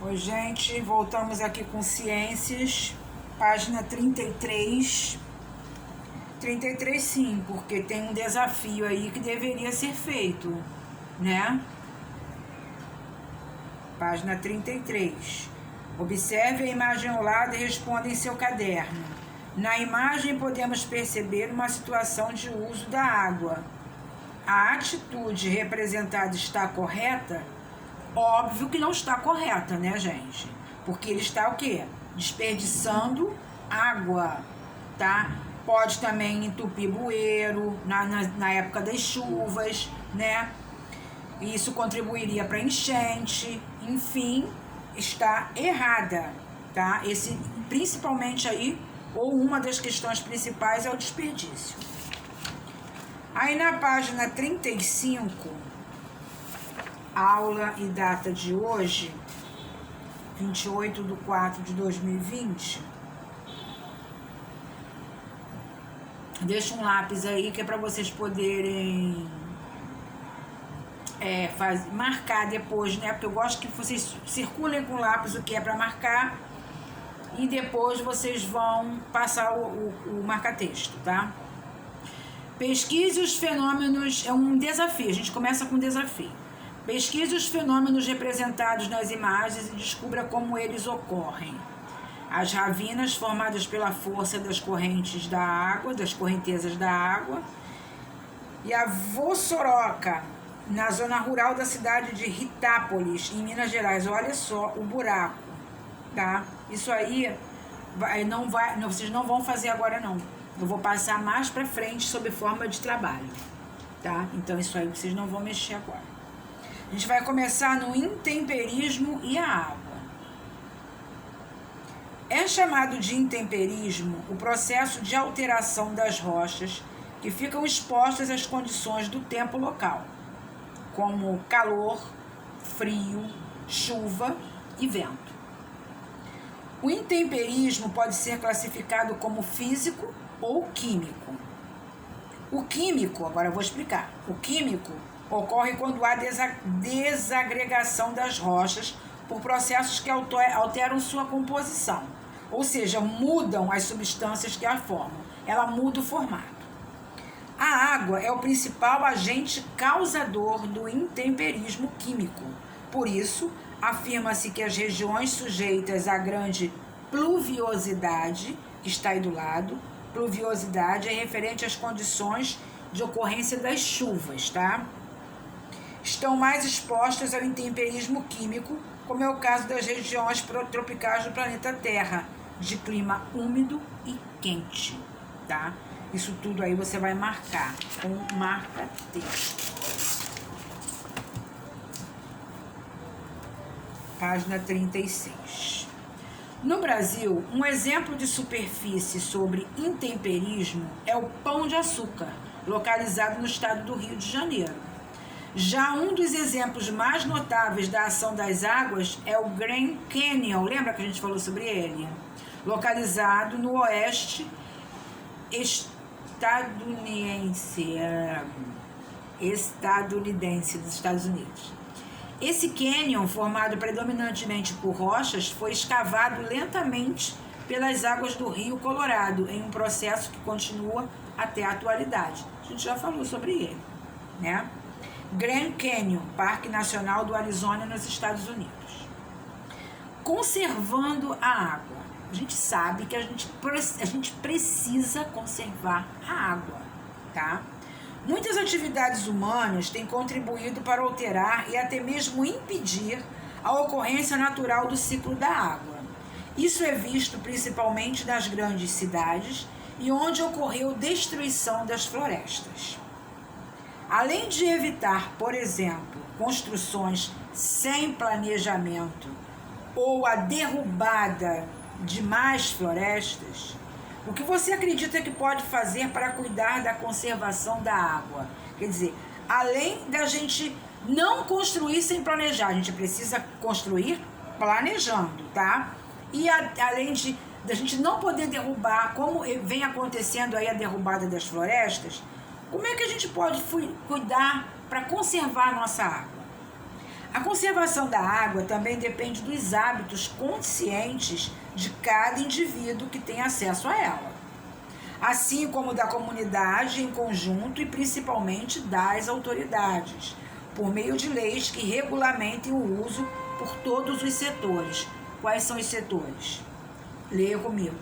Oi, gente, voltamos aqui com Ciências, página 33. 33 sim, porque tem um desafio aí que deveria ser feito, né? Página 33. Observe a imagem ao lado e responda em seu caderno. Na imagem podemos perceber uma situação de uso da água. A atitude representada está correta? Óbvio que não está correta, né, gente? Porque ele está o quê? Desperdiçando água, tá? Pode também entupir bueiro na época das chuvas, né? Isso contribuiria para enchente, enfim, está errada, tá? Esse, principalmente aí, ou uma das questões principais é o desperdício. Aí na página 35, aula e data de hoje, 28/4/2020. Deixa um lápis aí que é para vocês poderem marcar depois, né? Porque eu gosto que vocês circulem com lápis o que é para marcar e depois vocês vão passar o marca-texto, tá? Pesquise os fenômenos, é um desafio, a gente começa com um desafio. Pesquise os fenômenos representados nas imagens e descubra como eles ocorrem. As ravinas formadas pela força das correntes da água, das correntezas da água, e a vossoroca, na zona rural da cidade de Ritápolis, em Minas Gerais. Olha só o buraco, tá? Isso aí vocês não vão fazer agora não. Eu vou passar mais para frente sob forma de trabalho, tá? Então isso aí vocês não vão mexer agora. A gente vai começar no intemperismo e a água. É chamado de intemperismo o processo de alteração das rochas que ficam expostas às condições do tempo local, como calor, frio, chuva e vento. O intemperismo pode ser classificado como físico ou químico. O químico, agora eu vou explicar. O químico ocorre quando há desagregação das rochas por processos que alteram sua composição, ou seja, mudam as substâncias que a formam. Ela muda o formato. A água é o principal agente causador do intemperismo químico. Por isso, afirma-se que as regiões sujeitas a grande pluviosidade, que está aí do lado, pluviosidade é referente às condições de ocorrência das chuvas, tá? Estão mais expostas ao intemperismo químico, como é o caso das regiões tropicais do planeta Terra, de clima úmido e quente, tá? Isso tudo aí você vai marcar com marca-texto. Página 36. No Brasil, um exemplo de superfície sobre intemperismo é o Pão de Açúcar, localizado no estado do Rio de Janeiro. Já um dos exemplos mais notáveis da ação das águas é o Grand Canyon, lembra que a gente falou sobre ele? Localizado no oeste estadunidense dos Estados Unidos. Esse cânion, formado predominantemente por rochas, foi escavado lentamente pelas águas do Rio Colorado, em um processo que continua até a atualidade. A gente já falou sobre ele, né? Grand Canyon, Parque Nacional do Arizona, nos Estados Unidos. Conservando a água. A gente sabe que a gente precisa conservar a água, tá? Muitas atividades humanas têm contribuído para alterar e até mesmo impedir a ocorrência natural do ciclo da água. Isso é visto principalmente nas grandes cidades e onde ocorreu destruição das florestas. Além de evitar, por exemplo, construções sem planejamento ou a derrubada de mais florestas, o que você acredita que pode fazer para cuidar da conservação da água? Quer dizer, além da gente não construir sem planejar, a gente precisa construir planejando, tá? E além da gente não poder derrubar, como vem acontecendo aí a derrubada das florestas, como é que a gente pode cuidar para conservar a nossa água? A conservação da água também depende dos hábitos conscientes de cada indivíduo que tem acesso a ela, assim como da comunidade em conjunto e principalmente das autoridades, por meio de leis que regulamentem o uso por todos os setores. Quais são os setores? Leia comigo: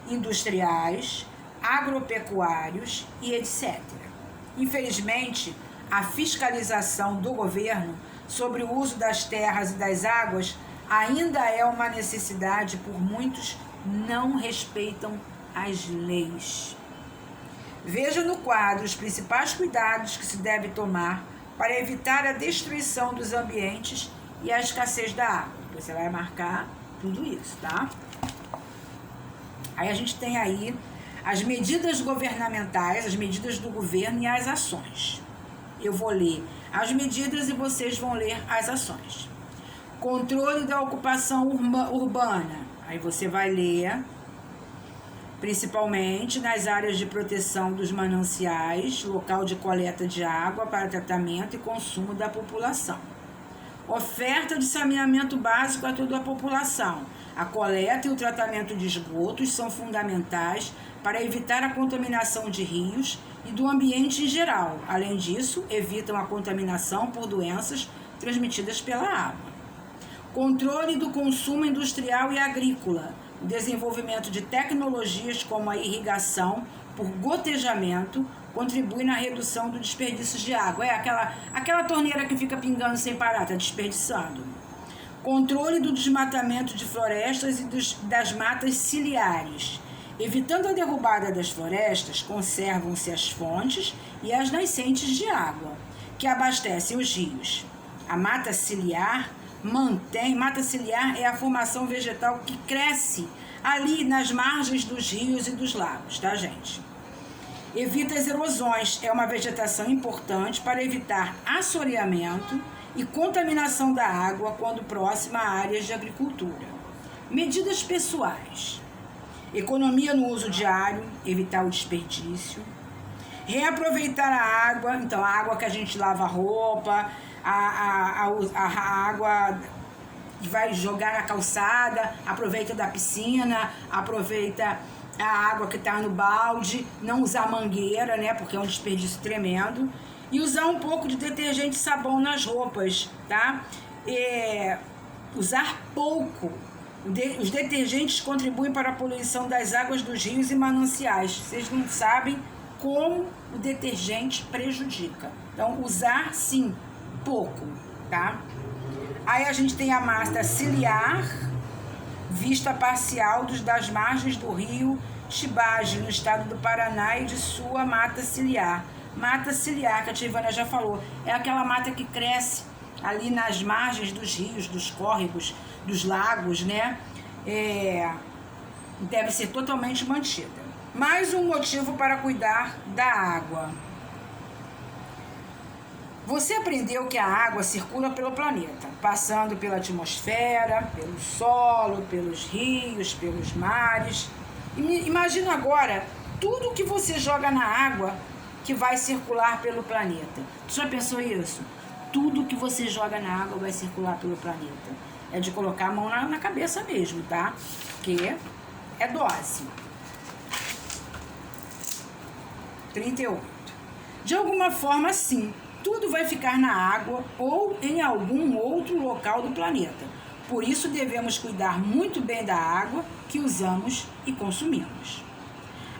industriais, agropecuários e etc. Infelizmente, a fiscalização do governo sobre o uso das terras e das águas ainda é uma necessidade, por muitos não respeitam as leis. Veja no quadro os principais cuidados que se deve tomar para evitar a destruição dos ambientes e a escassez da água. Você vai marcar tudo isso, tá? Aí a gente tem aí as medidas governamentais, as medidas do governo e as ações. Eu vou ler as medidas e vocês vão ler as ações. Controle da ocupação urbana. Aí você vai ler, principalmente nas áreas de proteção dos mananciais, local de coleta de água para tratamento e consumo da população. Oferta de saneamento básico a toda a população. A coleta e o tratamento de esgotos são fundamentais para evitar a contaminação de rios e do ambiente em geral. Além disso, evitam a contaminação por doenças transmitidas pela água. Controle do consumo industrial e agrícola. O desenvolvimento de tecnologias como a irrigação por gotejamento contribui na redução do desperdício de água. É aquela torneira que fica pingando sem parar, está desperdiçando. Controle do desmatamento de florestas e das matas ciliares. Evitando a derrubada das florestas, conservam-se as fontes e as nascentes de água, que abastecem os rios. A mata ciliar é a formação vegetal que cresce ali nas margens dos rios e dos lagos, tá, gente? Evita as erosões, é uma vegetação importante para evitar assoreamento e contaminação da água quando próxima a áreas de agricultura. Medidas pessoais. Economia no uso diário, evitar o desperdício. Reaproveitar a água, então a água que a gente lava a roupa, a água que vai jogar na calçada, aproveita da piscina, aproveita a água que está no balde, não usar mangueira, né, porque é um desperdício tremendo. E usar um pouco de detergente e sabão nas roupas, tá? Usar pouco. Os detergentes contribuem para a poluição das águas dos rios e mananciais. Vocês não sabem como o detergente prejudica. Então, usar, sim, pouco, tá? Aí a gente tem a mata ciliar, vista parcial das margens do rio Tibage, no estado do Paraná, e de sua mata ciliar. Mata ciliar, que a Tivana já falou, é aquela mata que cresce ali nas margens dos rios, dos córregos, dos lagos, né? Deve ser totalmente mantida. Mais um motivo para cuidar da água. Você aprendeu que a água circula pelo planeta, passando pela atmosfera, pelo solo, pelos rios, pelos mares. Imagina agora tudo que você joga na água que vai circular pelo planeta. Tu já pensou isso? Tudo que você joga na água vai circular pelo planeta. É de colocar a mão na cabeça mesmo, tá? Porque é dose. 38. De alguma forma, sim, tudo vai ficar na água ou em algum outro local do planeta. Por isso, devemos cuidar muito bem da água que usamos e consumimos.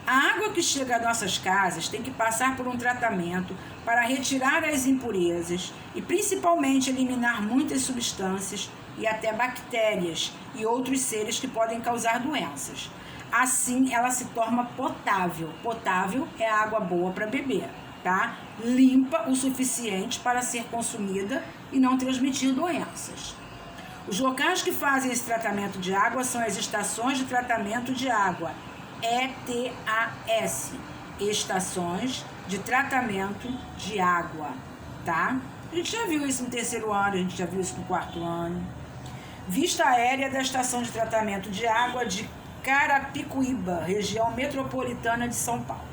A água que chega às nossas casas tem que passar por um tratamento para retirar as impurezas e principalmente eliminar muitas substâncias e até bactérias e outros seres que podem causar doenças. Assim, ela se torna potável. Potável é água boa para beber, tá? Limpa o suficiente para ser consumida e não transmitir doenças. Os locais que fazem esse tratamento de água são as estações de tratamento de água, ETAS, estações de tratamento de água, tá? A gente já viu isso no terceiro ano, a gente já viu isso no quarto ano. Vista aérea da estação de tratamento de água de Carapicuíba, região metropolitana de São Paulo.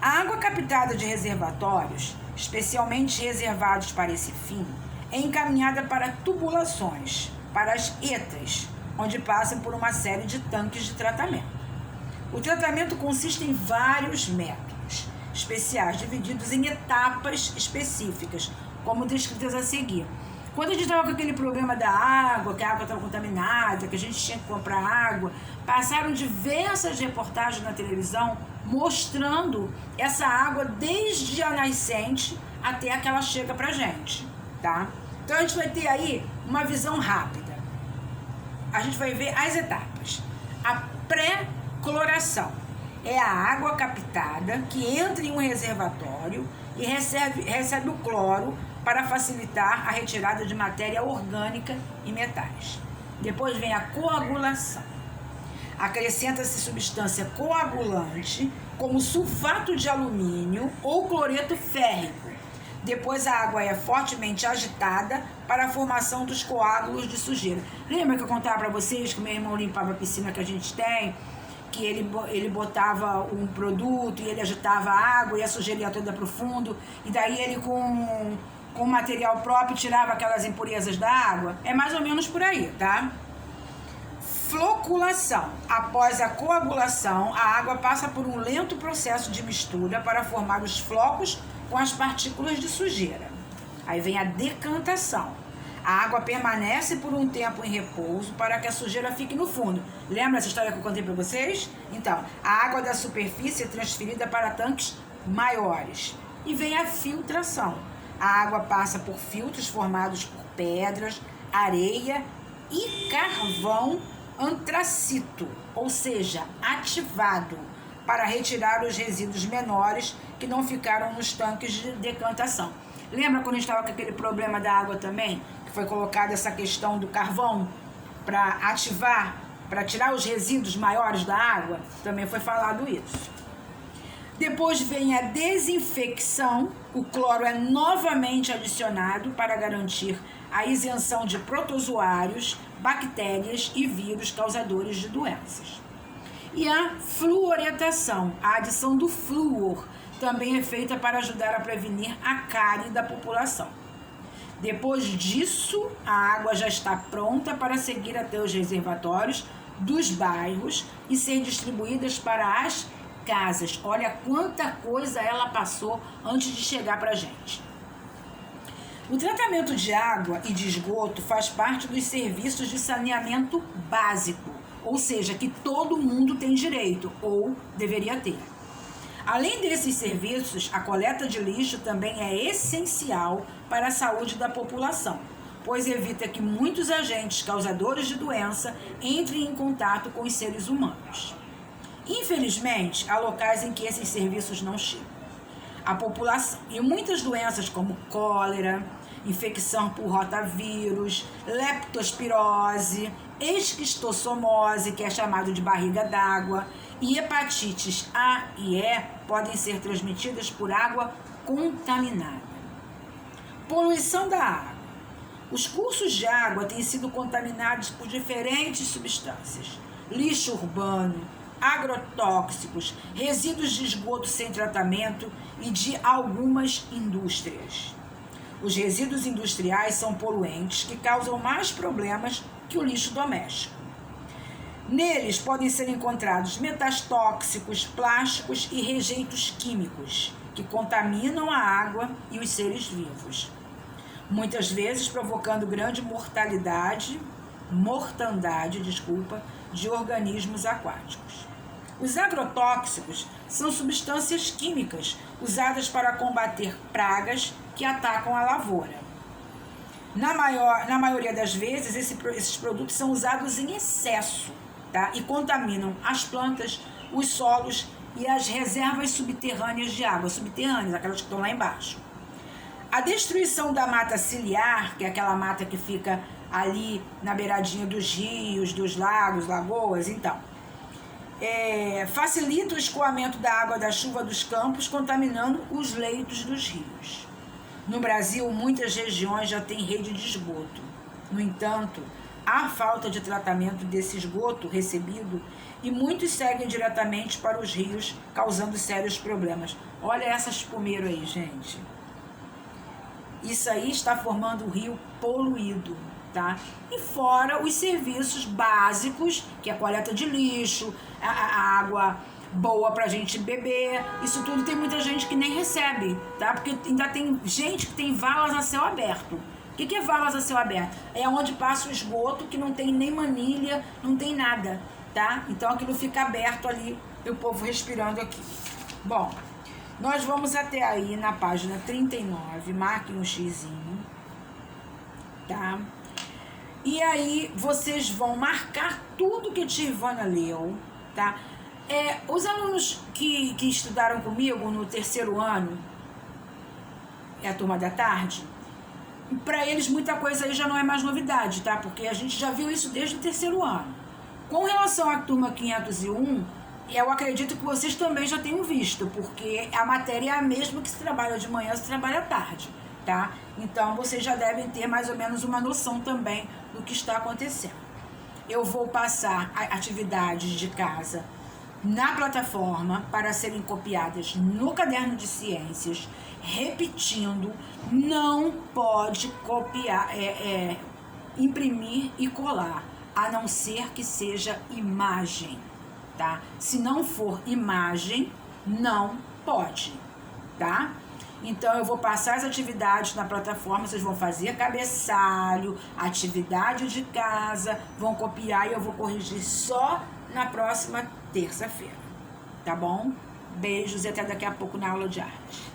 A água captada de reservatórios, especialmente reservados para esse fim, é encaminhada para tubulações, para as ETAs, onde passam por uma série de tanques de tratamento. O tratamento consiste em vários métodos especiais, divididos em etapas específicas, como descritas a seguir. Quando a gente estava com aquele problema da água, que a água estava contaminada, que a gente tinha que comprar água, passaram diversas reportagens na televisão mostrando essa água desde a nascente até a que ela chega pra gente, tá? Então a gente vai ter aí uma visão rápida. A gente vai ver as etapas. A pré-cloração é a água captada que entra em um reservatório e recebe o cloro para facilitar a retirada de matéria orgânica e metais. Depois vem a coagulação. Acrescenta-se substância coagulante, como sulfato de alumínio ou cloreto férrico. Depois a água é fortemente agitada para a formação dos coágulos de sujeira. Lembra que eu contava para vocês que o meu irmão limpava a piscina que a gente tem? Que ele botava um produto e ele agitava a água e a sujeira ia toda para o fundo. E daí ele com material próprio tirava aquelas impurezas da água. É mais ou menos por aí, tá? Floculação. Após a coagulação, a água passa por um lento processo de mistura para formar os flocos com as partículas de sujeira. Aí vem a decantação. A água permanece por um tempo em repouso para que a sujeira fique no fundo. Lembra essa história que eu contei para vocês? Então, a água da superfície é transferida para tanques maiores. E vem a filtração. A água passa por filtros formados por pedras, areia e carvão antracito, ou seja, ativado, para retirar os resíduos menores que não ficaram nos tanques de decantação. Lembra quando a gente estava com aquele problema da água também? Que foi colocada essa questão do carvão para ativar, para tirar os resíduos maiores da água? Também foi falado isso. Depois vem a desinfecção. O cloro é novamente adicionado para garantir a isenção de protozoários, bactérias e vírus causadores de doenças. E a fluoretação, a adição do flúor, também é feita para ajudar a prevenir a cárie da população. Depois disso, a água já está pronta para seguir até os reservatórios dos bairros e ser distribuídas para as casas. Olha quanta coisa ela passou antes de chegar para a gente. O tratamento de água e de esgoto faz parte dos serviços de saneamento básico, ou seja, que todo mundo tem direito, ou deveria ter. Além desses serviços, a coleta de lixo também é essencial para a saúde da população, pois evita que muitos agentes causadores de doença entrem em contato com os seres humanos. Infelizmente, há locais em que esses serviços não chegam. A população e muitas doenças como cólera, infecção por rotavírus, leptospirose, esquistossomose, que é chamado de barriga d'água, e hepatites A e E podem ser transmitidas por água contaminada. Poluição da água. Os cursos de água têm sido contaminados por diferentes substâncias: lixo urbano, agrotóxicos, resíduos de esgoto sem tratamento e de algumas indústrias. Os resíduos industriais são poluentes que causam mais problemas que o lixo doméstico. Neles podem ser encontrados metais tóxicos, plásticos e rejeitos químicos que contaminam a água e os seres vivos, muitas vezes provocando grande mortandade de organismos aquáticos. Os agrotóxicos são substâncias químicas usadas para combater pragas que atacam a lavoura. Na maioria das vezes, esses produtos são usados em excesso, tá? E contaminam as plantas, os solos e as reservas subterrâneas de água, subterrâneas, aquelas que estão lá embaixo. A destruição da mata ciliar, que é aquela mata que fica ali na beiradinha dos rios, dos lagos, lagoas, então, facilita o escoamento da água da chuva dos campos, contaminando os leitos dos rios. No Brasil, muitas regiões já têm rede de esgoto. No entanto, há falta de tratamento desse esgoto recebido e muitos seguem diretamente para os rios, causando sérios problemas. Olha essa espumeira aí, gente. Isso aí está formando o rio poluído, tá? E fora os serviços básicos, que é a coleta de lixo, a água boa pra gente beber, isso tudo tem muita gente que nem recebe, tá? Porque ainda tem gente que tem valas a céu aberto. O que é valas a céu aberto? É onde passa o esgoto, que não tem nem manilha, não tem nada, tá? Então aquilo fica aberto ali e o povo respirando aqui. Bom, nós vamos até aí na página 39, marquem um xizinho, tá? E aí vocês vão marcar tudo que a tia Ivana leu, tá? Os alunos que estudaram comigo no terceiro ano, é a turma da tarde, para eles muita coisa aí já não é mais novidade, tá? Porque a gente já viu isso desde o terceiro ano. Com relação à turma 501, eu acredito que vocês também já tenham visto, porque a matéria é a mesma que se trabalha de manhã, se trabalha à tarde, tá? Então vocês já devem ter mais ou menos uma noção também do que está acontecendo. Eu vou passar atividades de casa na plataforma para serem copiadas no caderno de ciências, repetindo, não pode copiar, imprimir e colar, a não ser que seja imagem, tá? Se não for imagem, não pode, tá? Então eu vou passar as atividades na plataforma, vocês vão fazer cabeçalho, atividade de casa, vão copiar e eu vou corrigir só na próxima terça-feira, tá bom? Beijos e até daqui a pouco na aula de arte.